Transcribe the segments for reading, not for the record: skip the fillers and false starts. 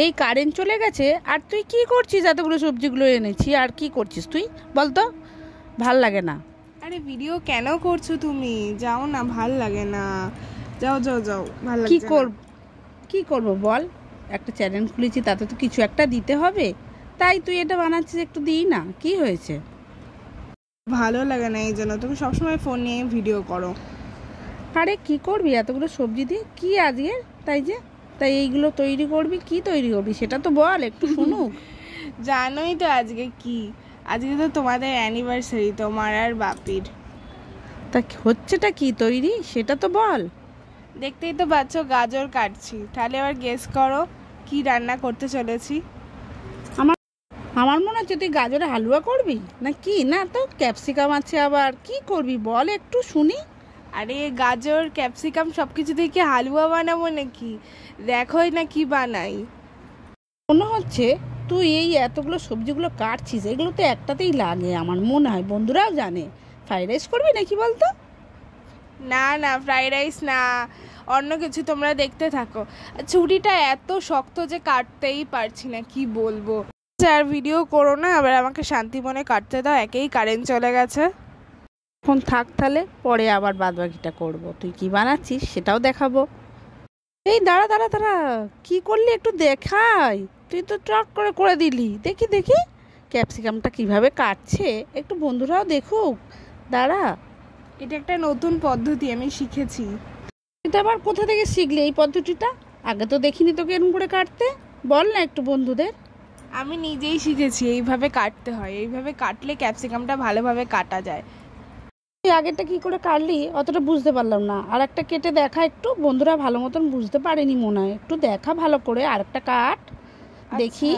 এই কারেন্ট চলে গেছে, আর তুই কি করছিস? এতগুলো সবজিগুলো এনেছি, আর কি করছিস তুই বল তো? ভাল লাগে না। আরে ভিডিও কেন করছো তুমি? যাও না, ভাল লাগে না। যাও যাও যাও, ভাল কি লাগছে কর না। কি করব বল? একটা চ্যানেল খুলেছি, তাতে তো কিছু একটা দিতে হবে। তাই তুই এটা বানাচ্ছিস, একটু দিই না, কি হয়েছে? ভালো লাগে না এই জন্য তুমি সবসময় ফোন নিয়ে ভিডিও করো। আরে কি করবি এতগুলো সবজি দিয়ে? কি আজকে তাই এইগুলো তৈরি করবি? কি তৈরি করবি সেটা তো বল, একটু শুনুক। জানোই তো আজকে কি? আজকে তো তোমাদের অ্যানিভার্সারি, তোমার আর বাপির। তা হচ্ছেটা কি তৈরি সেটা তো বল। দেখতেই তো পাচ্ছ, গাজর কাটছি। তাহলে এবার গেস করো কি রান্না করতে চলেছি। আমার আমার মনে হচ্ছে তুই গাজরে হালুয়া করবি না কি? না তো ক্যাপসিকাম আছে, আবার কি করবি বল একটু শুনি। আরে গাজর ক্যাপসিকাম সব কিছু দিয়ে কি হালুয়া বানাবো নাকি? দেখোই না কি বানাই। মনে হচ্ছে তুই এই এতগুলো সবজিগুলো কাটছিস, এগুলো তো একটাতেই লাগে আমার মনে হয়, বন্ধুরাও জানে। ফ্রাইড রাইস করবি নাকি বলতো? না না, ফ্রাইড রাইস না, অন্য কিছু। তোমরা দেখতে থাকো। ছুরিটা এত শক্ত যে কাটতেই পারছি না, কি বলবো। আর ভিডিও করো না, আবার আমাকে শান্তি মনে কাটতে দাও। একেই কারেন্ট চলে গেছে। এখন থাক, তাহলে পরে আবার বাদবাকিটা করব। তুই কি বানাচ্ছিস সেটাও দেখাবো। এই দাঁড়া দাঁড়া দাঁড়া, কি করলি একটু দেখাই। তুই তো টক করে করে দিলি, দেখি দেখি ক্যাপসিকামটা কিভাবে কাটছে, একটু বন্ধুরাও দেখুক। দাঁড়া। এটা একটা নতুন পদ্ধতি, আমি শিখেছি। এটা আবার কোথা থেকে শিখলি এই পদ্ধতিটা? আগে তো দেখিনি তোকে এরকম করে কাটতে। বল না একটু বন্ধুদের। আমি নিজেই শিখেছি এইভাবে কাটতে হয়। এইভাবে কাটলে ক্যাপসিকামটা ভালোভাবে কাটা যায়। তুই আগেরটা কি করে কাটলি অতটা বুঝতে পারলাম না, আর একটা কেটে দেখা একটু, বন্ধুরা ভালো মতন বুঝতে পারেনি মনে হয়, একটু দেখা ভালো করে, আর একটা কাট দেখি।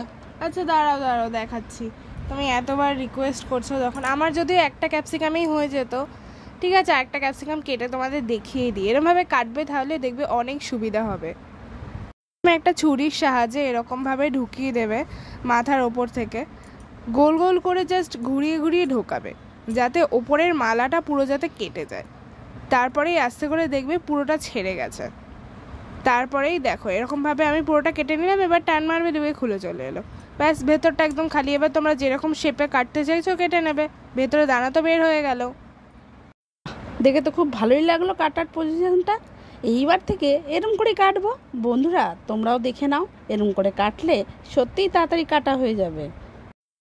আচ্ছা দাঁড়াও দাঁড়াও, দেখাচ্ছি। তুমি এতবার রিকোয়েস্ট করছো যখন, আমার যদি একটা ক্যাপসিকামেই হয়ে যেত। ঠিক আছে, একটা ক্যাপসিকাম কেটে তোমাদের দেখিয়ে দিই। এরমভাবে কাটবে, তাহলে দেখবে অনেক সুবিধা হবে। তুমি একটা ছুরির সাহায্যে এরকমভাবে ঢুকিয়ে দেবে মাথার ওপর থেকে। গোল গোল করে জাস্ট ঘুরিয়ে ঘুরিয়ে ঢোকাবে, যাতে ওপরের মালাটা পুরো যাতে কেটে যায়। তারপরেই আস্তে করে দেখবে পুরোটা ছেড়ে গেছে। তারপরেই দেখো এরকমভাবে আমি পুরোটা কেটে নিলাম। এবার টান মারবে, দেবে খুলে চলে এলো। ব্যাস, ভেতরটা একদম খালি। এবার তোমরা যেরকম শেপে কাটতে চাইছো কেটে নেবে। ভেতরে দানা তো বের হয়ে গেল। দেখে তো খুব ভালোই লাগলো কাটার পজিশনটা। এইবার থেকে এরম করে কাটবো। বন্ধুরা তোমরাও দেখে নাও, এরম করে কাটলে সত্যিই তাড়াতাড়ি কাটা হয়ে যাবে।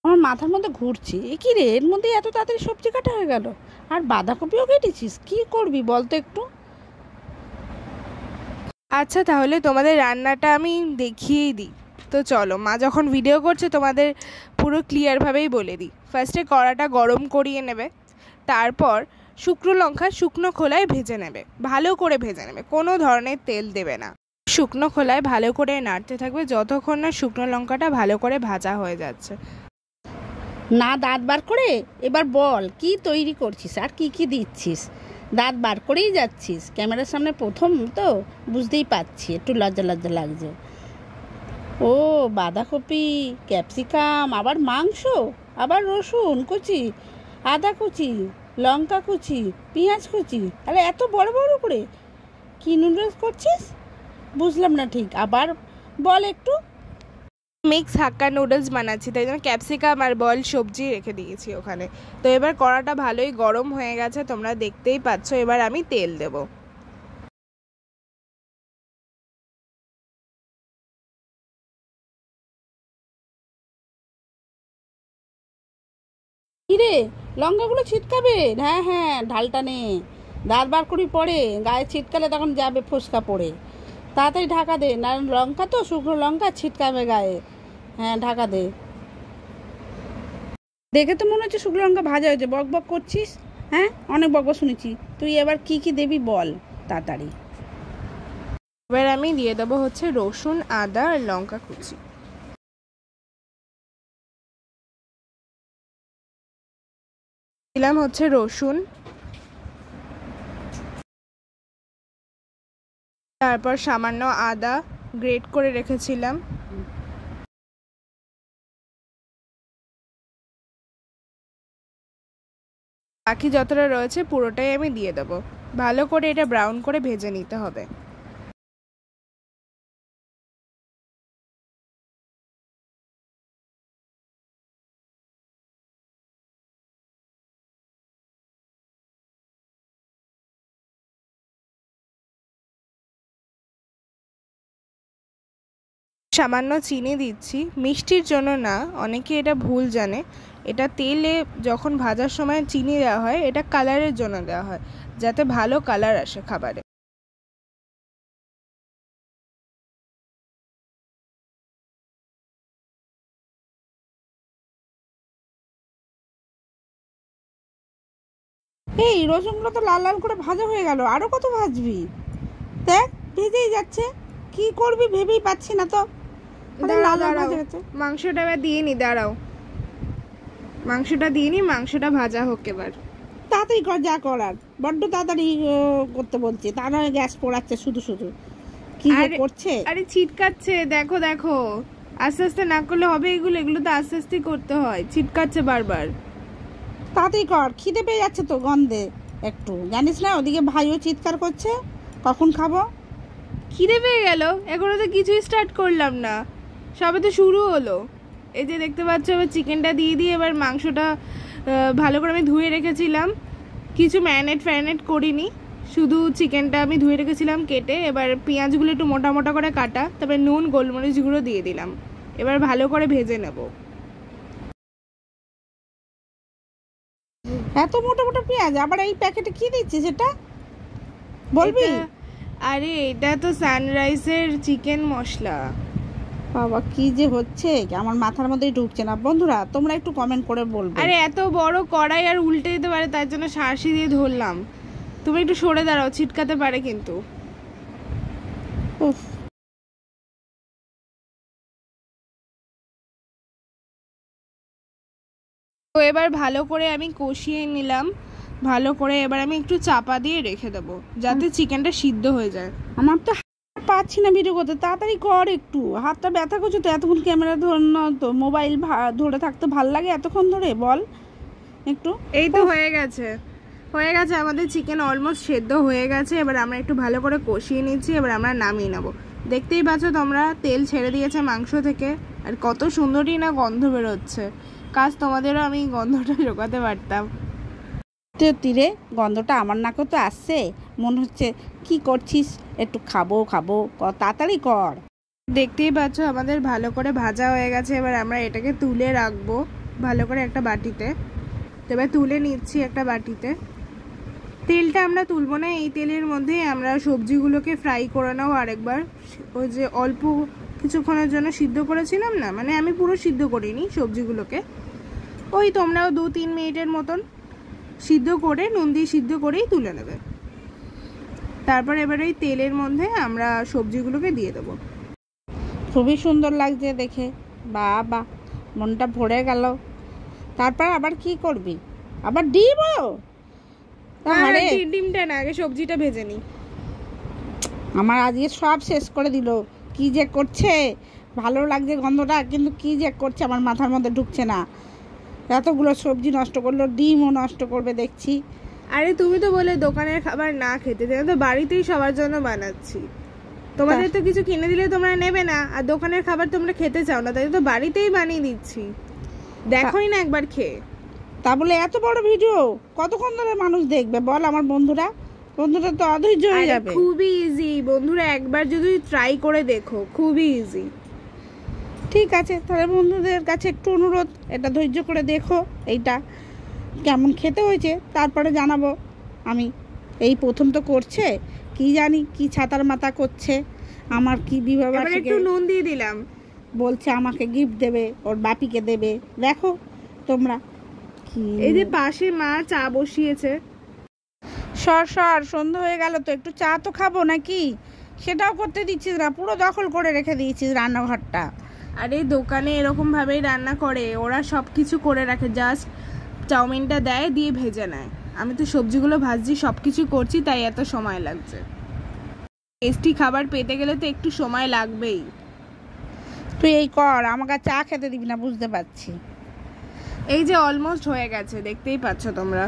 আমার মাথার মধ্যে ঘুরছে, এ কি রে, এর মধ্যে এত তাড়াতাড়ি সবজি কাটা হয়ে গেল। আর বাঁধাকপিও কেটেছিস, কি করবি বল তো একটু? আচ্ছা তাহলে তোমাদের রান্নাটা আমি দেখিয়েই দিই। তো চলো, মা যখন ভিডিও করছে তোমাদের পুরো ক্লিয়ারভাবেই বলে দিই। ফার্স্টে কড়াটা গরম করিয়ে নেবে। তারপর শুকনো লঙ্কা শুকনো খোলায় ভেজে নেবে। ভালো করে ভেজে নেবে, কোনো ধরনের তেল দেবে না। শুকনো খোলায় ভালো করে নাড়তে থাকবে যতক্ষণ না শুকনো লঙ্কাটা ভালো করে ভাজা হয়ে যাচ্ছে। না দাঁত বার করে এবার বল কি তৈরি করছিস, আর কি কি দিচ্ছিস? দাঁত বার করেই যাচ্ছিস, ক্যামেরার সামনে প্রথম তো, বুঝতেই পারছি একটু লজ্জা লজ্জা লাগছে। ও, বাঁধাকপি, ক্যাপসিকাম, আবার মাংস, আবার রসুন কুচি, আদা কুচি, লঙ্কা কুচি, পেঁয়াজ কুচি, আরে এত বড় বড় করে কি নুডলস করছিস? বুঝলাম না ঠিক, আবার বল একটু। মিক্স হাক্কা নুডলস বানাচ্ছি, তাই জন্য ক্যাপসিকাম আর বয়েল সবজি রেখে দিয়েছি ওখানে। তো এবার কড়াটা ভালোই গরম হয়ে গেছে, তোমরা দেখতেই পাচ্ছ। এবার আমি তেল দেব। কিরে, লঙ্কাগুলো ছিটকাবে? হ্যাঁ হ্যাঁ, ঢালটা নে। দাঁত বার করি পরে, গায়ে ছিটকালে তখন যাবে ফোসকা পড়ে। তাড়াতাড়ি ঢাকা দে, না লঙ্কা তো, শুকনো লঙ্কা ছিটকাবে গায়ে। হ্যাঁ ঢাকা দে। দেখে তো মনে হচ্ছে শুকনো লঙ্কা ভাজা হয়েছে, বক বক করছিস। হ্যাঁ, অনেক বক বক শুনেছি। তুই এবার কি কি দেবি বল তাড়াতাড়ি। এবার আমি দিয়ে দেবো হচ্ছে রসুন, আদা আর লঙ্কা কুচি। দিলাম হচ্ছে রসুন, তারপর সামান্য আদা গ্রেট করে রেখেছিলাম। বাকি যতটা রয়েছে পুরোটাই আমি দিয়ে দেবো। ভালো করে এটা ব্রাউন করে ভেজে নিতে হবে। সামান্য চিনি দিচ্ছি, মিষ্টির জন্য না, অনেকে এটা ভুল জানে। এটা তেলে যখন ভাজার সময় চিনি দেওয়া হয়, এটা কালারের জন্য দেওয়া হয়, যাতে ভালো কালার আসে খাবারে। এই রসুনগুলো তো লাল লাল করে ভাজা হয়ে গেল, আরো কত ভাজবি? দেখ ভেজেই যাচ্ছে, কি করবি ভেবেই পাচ্ছি না তো। লাল লাল ভাজা হচ্ছে। মাংসটা এবার দিয়ে নি, দাঁড়াও, মাংসটা দিয়ে নি, মাংসটা ভাজা হোক এবার। তাড়াতাড়ি কর যা করার, বড্ড তাড়াতাড়ি করতে বলছে, তা নয় গ্যাস পোড়াচ্ছে শুধু শুধু, কি যে করছে। আরে ছিটকাচ্ছে, দেখো দেখো, আস্তে আস্তে না করলে হবে, এগুলো এগুলো তো আস্তে আস্তে করতে হয়, ছিটকাচ্ছে বারবার। তাড়াতাড়ি কর, খিদে পেয়ে যাচ্ছে তো গন্ধে একটু, জানিস না ওদিকে ভাইও চিৎকার করছে কখন খাবো। খিদে পেয়ে গেল, এখনো তো কিছুই স্টার্ট করলাম না, সবে তো শুরু হলো। এই যে দেখতে পাচ্ছ, এবার চিকেনটা দিয়ে দিয়ে এবার মাংসটা ভালো করে আমি ধুয়ে রেখেছিলাম, কিছু ম্যারিনেট করিনি, শুধু চিকেনটা আমি ধুয়ে রেখেছিলাম কেটে। এবার পেঁয়াজগুলো একটু মোটা মোটা করে কাটা, তারপরে নুন গোলমরিচ গুঁড়ো দিয়ে দিলাম, এবার ভালো করে ভেজে নেব। এত মোটা মোটা পেঁয়াজ, আবার এই প্যাকেটে কি দিচ্ছে সেটা বলবি? আরে এটা তো সানরাইজের চিকেন মশলা। বাবা কি যে হচ্ছে, আমার মাথার মধ্যেই ঢুকছে না। বন্ধুরা তোমরা একটু কমেন্ট করে বলবে। আরে এত বড় কড়াই আর উল্টে দিতে পারে, তার জন্য শাঁসি দিয়ে ধরলাম। তুমি একটু সরে দাঁড়াও, ছিটকাতে পারে কিন্তু। তো এবার ভালো করে আমি কষিয়ে নিলাম, ভালো করে এবার আমি একটু চাপা দিয়ে রেখে দেবো, যাতে চিকেনটা সিদ্ধ হয়ে যায়। আমার তো পাচ্ছি না ভিডিও করতে, তাড়াতাড়ি কর, একটু হাতটা ব্যথা করছে তো, এতক্ষণ ক্যামেরা ধর না তো, মোবাইল ধরে থাকতে ভাল লাগে এতক্ষণ ধরে, বল একটু। এই তো হয়ে গেছে, হয়ে গেছে, আমাদের চিকেন অলমোস্ট সেদ্ধ হয়ে গেছে। এবার আমরা একটু ভালো করে কষিয়ে নিচ্ছি, এবার আমরা নামিয়ে নেবো। দেখতেই পাচ্ছ তোমরা, তেল ছেড়ে দিয়েছে মাংস থেকে, আর কত সুন্দরই না গন্ধ বেরোচ্ছে। কাজ তোমাদেরও আমি গন্ধটা ঢোকাতে পারতাম। তীরে গন্ধটা আমার নাকেও তো আসছে, মনে হচ্ছে কি করছিস, একটু খাবো খাবো, তাড়াতাড়ি কর। দেখতেই পাচ্ছ আমাদের ভালো করে ভাজা হয়ে গেছে, এবার আমরা এটাকে তুলে রাখবো ভালো করে একটা বাটিতে। তো এবার তুলে নিচ্ছি একটা বাটিতে। তেলটা আমরা তুলবো না, এই তেলের মধ্যে আমরা সবজিগুলোকে ফ্রাই করে নেবো আরেকবার। ওই যে অল্প কিছুক্ষণের জন্য সিদ্ধ করেছিলাম না, মানে আমি পুরো সিদ্ধ করিনি সবজিগুলোকে, ওই তোমরাও 2-3 মিনিটের মতন সিদ্ধ করে, নুন দিয়ে সিদ্ধ করেই তুলে নেবে। তারপর এবার এই তেলের মধ্যে আমরা সবজিগুলোকে দিয়ে দেবো। খুবই সুন্দর লাগছে দেখে, বাবা মনটা ভরে গেল। তারপর আবার কি করবি, আবার ডিমও? ডিমটা না, আগে সবজিটা ভেজে নি। আমার আজকে সব শেষ করে দিল, কি যে করছে। ভালো লাগছে গন্ধটা, কিন্তু কি যে করছে আমার মাথার মধ্যে ঢুকছে না। এতগুলো সবজি নষ্ট করলো, ডিমও নষ্ট করবে দেখছি। আরে তুমি তো বলে দোকানের খাবার না খেতে, জানো তো বাড়িতেই সবার জন্য বানাচ্ছি। তোমাদের তো কিছু কিনে দিলে তোমরা নেবে না, আর দোকানের খাবার তোমরা খেতে চাও না, তাই তো বাড়িতেই বানিয়ে দিচ্ছি, দেখোই না একবার খেয়ে। তা বলে এত বড় ভিডিও কতক্ষণ ধরে মানুষ দেখবে বল? আমার বন্ধুরা তো অধৈর্য হয়ে যাবে। খুবই ইজি বন্ধুরা, একবার যদি ট্রাই করে দেখো, খুবই ইজি। ঠিক আছে, তাহলে বন্ধুদের কাছে একটু অনুরোধ, এটা ধৈর্য করে দেখো, এইটা কেমন খেতে হয়েছে তারপরে জানাবো। আমি এই প্রথম তো করছে, কি জানি কি ছাতার মাথা করছে, আমার কি বিবাহ একটু নুন দিয়ে দিলাম, বলছে আমাকে গিফট দেবে, ওর বাপিকে দেবে। দেখো তোমরা, এই যে পাশে মা চা বসিয়েছে। সর সন্ধ্যা হয়ে গেল তো, একটু চা তো খাবো নাকি, সেটাও করতে দিচ্ছিস না, পুরো দখল করে রেখে দিয়েছিস রান্নাঘরটা। আরে দোকানে এরকম ভাবেই রান্না করে, ওরা সব কিছু করে রাখে, জাস্ট চাউমিনটা দেয়, দিয়ে ভেজে নেয়। আমি তো সবজিগুলো ভাজছি, সব কিছু করছি, তাই এত সময় লাগছে। টেস্টি খাবার পেতে গেলে তো একটু সময় লাগবেই। তুই এই কর, আমাকে চা খেতে দিবি না বুঝতে পারছি। এই যে অলমোস্ট হয়ে গেছে, দেখতেই পাচ্ছ তোমরা।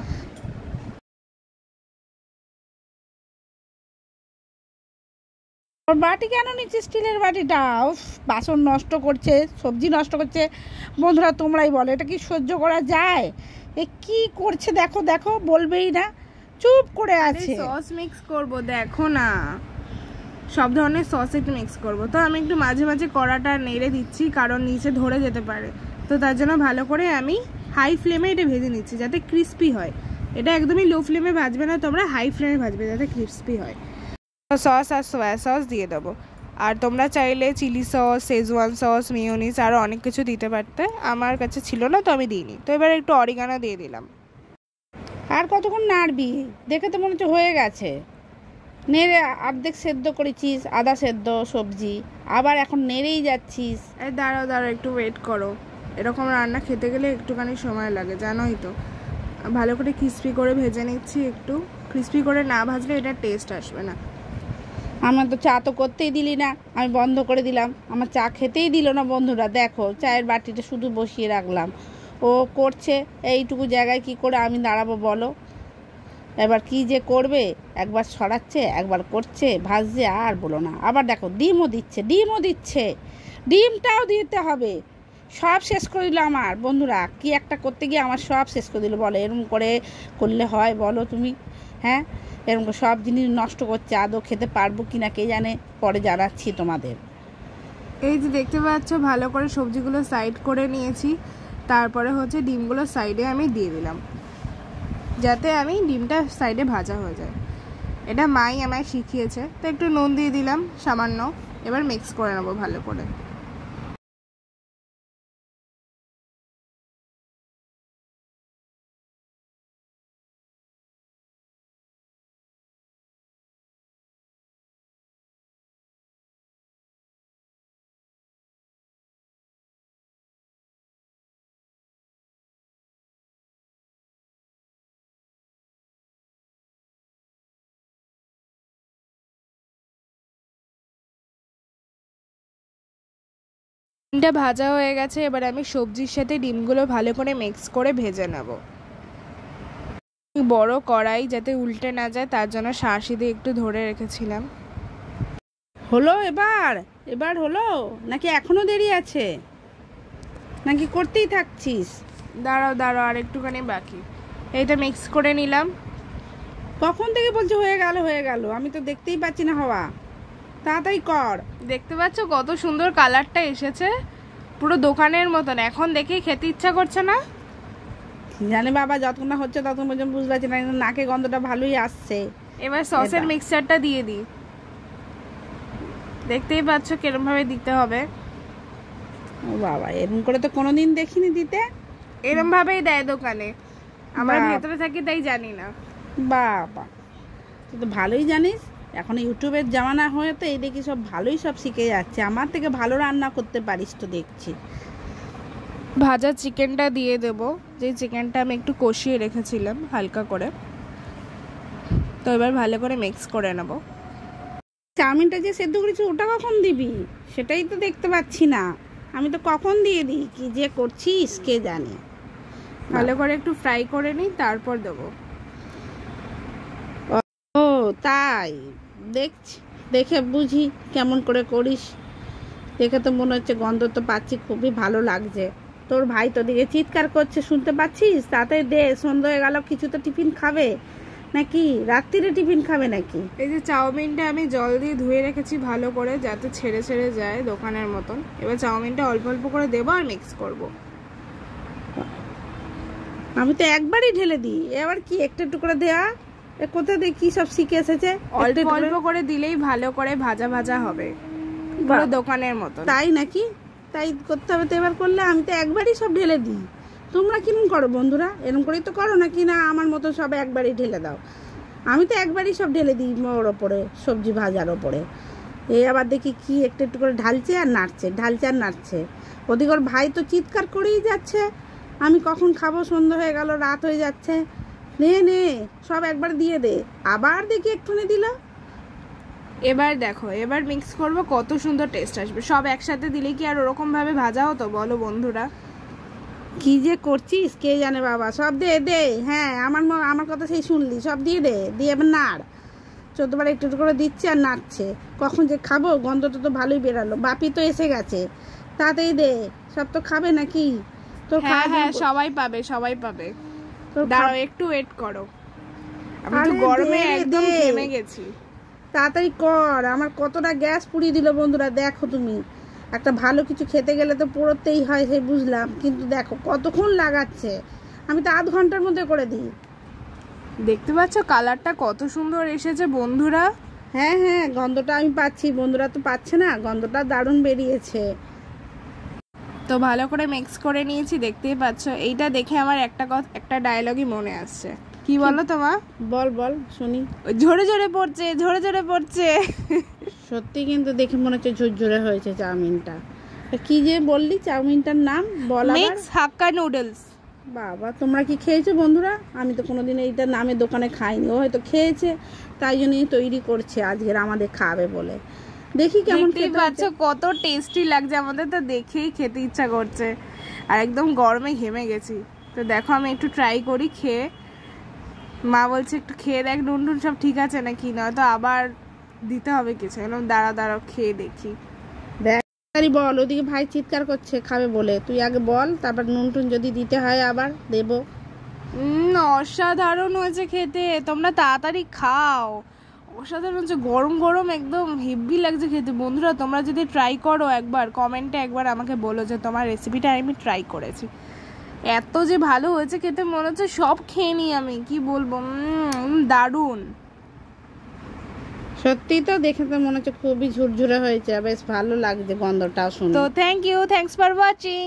ওর বাটি কেন নিচ্ছে, স্টিলের বাটিটা? উফ, বাসন নষ্ট করছে, সবজি নষ্ট করছে। বন্ধুরা তোমরাই বলো, এটা কি সহ্য করা যায়? এ কি করছে দেখো দেখো, বলবেই না, চুপ করে আছে। সস মিক্স করব, দেখো না, সব ধরনের সস একটু মিক্স করব। তো আমি একটু মাঝে মাঝে কড়াটা নেড়ে দিচ্ছি, কারণ নিচে ধরে যেতে পারে। তো তার জন্য ভালো করে আমি হাই ফ্লেমে এটা ভেজে নিচ্ছি যাতে ক্রিস্পি হয়। এটা একদমই লো ফ্লেমে ভাজবে না তোমরা, হাই ফ্লেমে ভাজবে যাতে ক্রিস্পি হয়। সস আর সয়া সস দিয়ে দেবো। আর তোমরা চাইলে chilli sauce, Schezwan sauce, mayonnaise আরও অনেক কিছু দিতে পারতে, আমার কাছে ছিল না তো আমি দিইনি। তো এবার একটু অরিগানো দিয়ে দিলাম। আর কতক্ষণ নাড়বি? দেখে তো মনে হচ্ছে হয়ে গেছে। নেড়ে অর্ধেক সেদ্ধ করেছিস, আদা সেদ্ধ সবজি, আবার এখন নেড়েই যাচ্ছিস। এই দাঁড়াও দাঁড়াও, একটু ওয়েট করো। এরকম রান্না খেতে গেলে একটুখানি সময় লাগে, জানোই তো। ভালো করে ক্রিস্পি করে ভেজে নিচ্ছি। একটু ক্রিস্পি করে না ভাজলে এটা টেস্ট আসবে না। আমার তো চা তো করতেই দিলি না, আমি বন্ধ করে দিলাম। আমার চা খেতেই দিল না বন্ধুরা। দেখো চায়ের বাটিটা শুধু বসিয়ে রাখলাম, ও করছে এইটুকু জায়গায় কি করে আমি দাঁড়াবো বলো? এবার কি যে করবে, একবার সরাচ্ছে একবার করছে, ভাজছে আর বলো না। আবার দেখো ডিমও দিচ্ছে, ডিমটাও দিতে হবে। সব শেষ করে দিল আমার বন্ধুরা। কি একটা করতে গিয়ে আমার সব শেষ করে দিল বলো? এরকম করে করলে হয় বলো তুমি? হ্যাঁ, এরকম করে সব জিনিস নষ্ট করছে। আদৌ খেতে পারবো কিনা কে জানে, পরে জানাচ্ছি তোমাদের। এই যে দেখতে পাচ্ছ ভালো করে সবজিগুলো সাইড করে নিয়েছি, তারপরে হচ্ছে ডিমগুলো সাইডে আমি দিয়ে দিলাম যাতে আমি ডিমটা সাইডে ভাজা হয়ে যায়। এটা মাই আমায় শিখিয়েছে। তো একটু নুন দিয়ে দিলাম সামান্য। এবার মিক্স করে নেবো ভালো করে। ডিমটা ভাজা হয়ে গেছে, এবার আমি সবজির সাথে ডিমগুলো ভালো করে মিক্স করে ভেজে নেব। বড় কড়াই যাতে উল্টে না যায় তার জন্য শাঁসি দিয়ে একটু ধরে রেখেছিলাম। হলো এবার হলো নাকি এখনো দেরি আছে, নাকি করতেই থাকছিস? দাঁড়াও দাঁড়াও, আর একটুখানি বাকি। এইটা মিক্স করে নিলাম। কখন থেকে বলছো হয়ে গেল, আমি তো দেখতেই পাচ্ছি না হওয়া। তাড়াতাড়ি কর। দেখতে পাচ্ছ কত সুন্দর কালারটা এসেছে, পুরো দোকানের মতন। এখন দেখেই খেতে ইচ্ছা করছে না? জানে বাবা, যতক্ষণ না হচ্ছে ততক্ষণ পর্যন্ত বুঝতে পারছি না, কিন্তু নাকে গন্ধটা ভালোই আসছে। এবার সসের মিক্সচারটা দিয়ে দিই। দেখতেই পাচ্ছ কিরম ভাবে দিতে হবে। ও বাবা, এরকম করে তো কোনোদিন দেখিনি দিতে। এরম ভাবেই দেয় দোকানে, আমরা ভেতরে থাকি তাই জানি না। বাবা, তুই তো ভালোই জানিস। এখন ইউটিউবের জামানা হয়ে তো এই দেখি সব ভালোই সব শিখে যাচ্ছে। আমার থেকে ভালো রান্না করতে পারিস তো দেখছি। ভাজা চিকেনটা দিয়ে দেব, যে চিকেনটা আমি একটু কষিয়ে রেখেছিলাম হালকা করে। তো এবার ভালো করে মিক্স করে নেব। চাউমিনটা যে সেদ্ধ করেছি ওটা কখন দিবি সেটাই তো দেখতে পাচ্ছি না। আমি তো কখন দিয়ে দিই, কি যে করছিস কে জানে। ভালো করে একটু ফ্রাই করে নিই তারপর দেবো। ও তাই, দেখছি, দেখে বুঝি কেমন করে করিস। দেখে তো মনে হচ্ছে, গন্ধ তো পাচ্ছি, খুবই ভালো লাগছে। তোর ভাই তো দিকে চিৎকার করছে, শুনতে পাচ্ছিস? তাতে দে, সন্ধ্যা হয়ে গেল, কিছু তো টিফিন খাবে নাকি? রাত্রিরে টিফিন খাবে নাকি? এই যে চাউমিনটা আমি জল দিয়ে ধুয়ে রেখেছি ভালো করে, যাতে ছেড়ে ছেড়ে যায় দোকানের মতন। এবার চাউমিনটা অল্প অল্প করে দেবো আর মিক্স করব। আমি তো একবারই ঢেলে দিই, এবার কি একটু একটু করে দেয়া? কোথা দিয়ে কি সব শিখে এসেছে? অল্প অল্প করে দিলেই ভালো করে ভাজা ভাজা হবে, পুরো দোকানের মতো। তাই নাকি? তাই করতে হবে তো এবার করলে। আমি তো একবারই সব ঢেলে দিই। তোমরা কিরম করো বন্ধুরা? এরকম করেই তো করো নাকি? না আমার মতো সব একবারই ঢেলে দাও? আমি তো একবারই সব ঢেলে দিই ওর ওপরে, সবজি ভাজার ওপরে। এই আবার দেখি কি একটু একটু করে ঢালছে আর নাড়ছে। ওদিকে ওর ভাই তো চিৎকার করেই যাচ্ছে, আমি কখন খাবো, সন্ধ্যা হয়ে গেল, রাত হয়ে যাচ্ছে, নে সব একবার দিয়ে দে। আবার দেখি একটুখানি দিল। এবার দেখো, এবার মিক্স করব, কত সুন্দর টেস্ট আসবে। সব একসাথে দিলে কি আর ওরকম ভাবে ভাজা হতো বলো বন্ধুরা? কি যে করছিস কে জানে বাবা। সব দে। হ্যাঁ, আমার কথা সেই শুনলি, সব দিয়ে এবার নাড়। 14 বার একটু একটু করে দিচ্ছে আর নাড়ছে। কখন যে খাবো, গন্ধটা তো ভালোই বেরালো। বাপি তো এসে গেছে, তাতেই দে। সব তো খাবে নাকি? তোর হ্যাঁ, সবাই পাবে। দাঁড়াও একটু ওয়েট করো, আমি তো গরমে একদম ঘেমে গেছি। তাড়াতাড়ি কর, আমার কতটা গ্যাস পুড়িয়ে দিল বন্ধুরা। দেখো তুমি, একটা ভালো কিছু খেতে গেলে তো পোড়োতেই হয়, সেই বুঝলাম, কিন্তু দেখো কতক্ষণ লাগাচ্ছে। আমি তো আধ ঘন্টার মধ্যে করে দিই। দেখতে পাচ্ছ কালারটা কত সুন্দর এসেছে বন্ধুরা। হ্যাঁ হ্যাঁ, গন্ধটা আমি পাচ্ছি, বন্ধুরা তো পাচ্ছে না, গন্ধটা দারুণ বেরিয়েছে। তো ভালো করে মিক্স করে নিয়েছি, দেখতেই পাচ্ছ। এইটা দেখে আমার একটা ডায়লগই মনে আসছে। কি বলো তোমা? বল বল শুনি। ঝরে ঝরে পড়ছে, ঝরে ঝরে পড়ছে। সত্যি কিন্তু দেখে মনে হচ্ছে ঝুরঝুরে হয়েছে চাউমিনটা। কি যে বললি চাউমিনটার নাম বল আবার। মিক্স হাক্কা নুডলস। বাবা, তোমরা কি খেয়েছো বন্ধুরা? আমি তো কোনোদিন এইটা নামে দোকানে খাইনি, ও হয়তো খেয়েছে তাই জন্যই তৈরি করছে আজকের আমাদের খাবে বলে। দেখি কেমন দেখতেই খেতে পাচ্ছ হচ্ছে। কত টেস্টি লাগছে, আমাদের তো দেখেই খেতে ইচ্ছা করছে। আর একদম গরমে ঘেমে গেছি। তো দেখো আমি একটু ট্রাই করি খেয়ে। মা বলছে একটু খেয়ে দেখ নুন টুন সব ঠিক আছে নাকি, নয়তো আবার দিতে হবে কিছু। এরকম দাঁড়াও খেয়ে দেখি। দেখ তাড়াতাড়ি বল, ওদিকে ভাই চিৎকার করছে খাবে বলে, তুই আগে বল, তারপর নুন টুন যদি দিতে হয় আবার দেবো। অসাধারণ হয়েছে খেতে, তোমরা তাড়াতাড়ি খাও। অসাধারণ হচ্ছে, গরম গরম একদম হেভি লাগছে খেতে। বন্ধুরা তোমরা যদি ট্রাই করো একবার, কমেন্টে একবার আমাকে বলো যে তোমার রেসিপিটা আমি ট্রাই করেছি। এত যে ভালো হয়েছে খেতে, মনে হচ্ছে সব খেয়ে নিই আমি, কি বলবো, দারুণ। সত্যি তো দেখে তো মনে হচ্ছে খুবই ঝুরঝুরে হয়েছে, বেশ ভালো লাগছে গন্ধটাও শুনে। তো thank you, thanks for watching.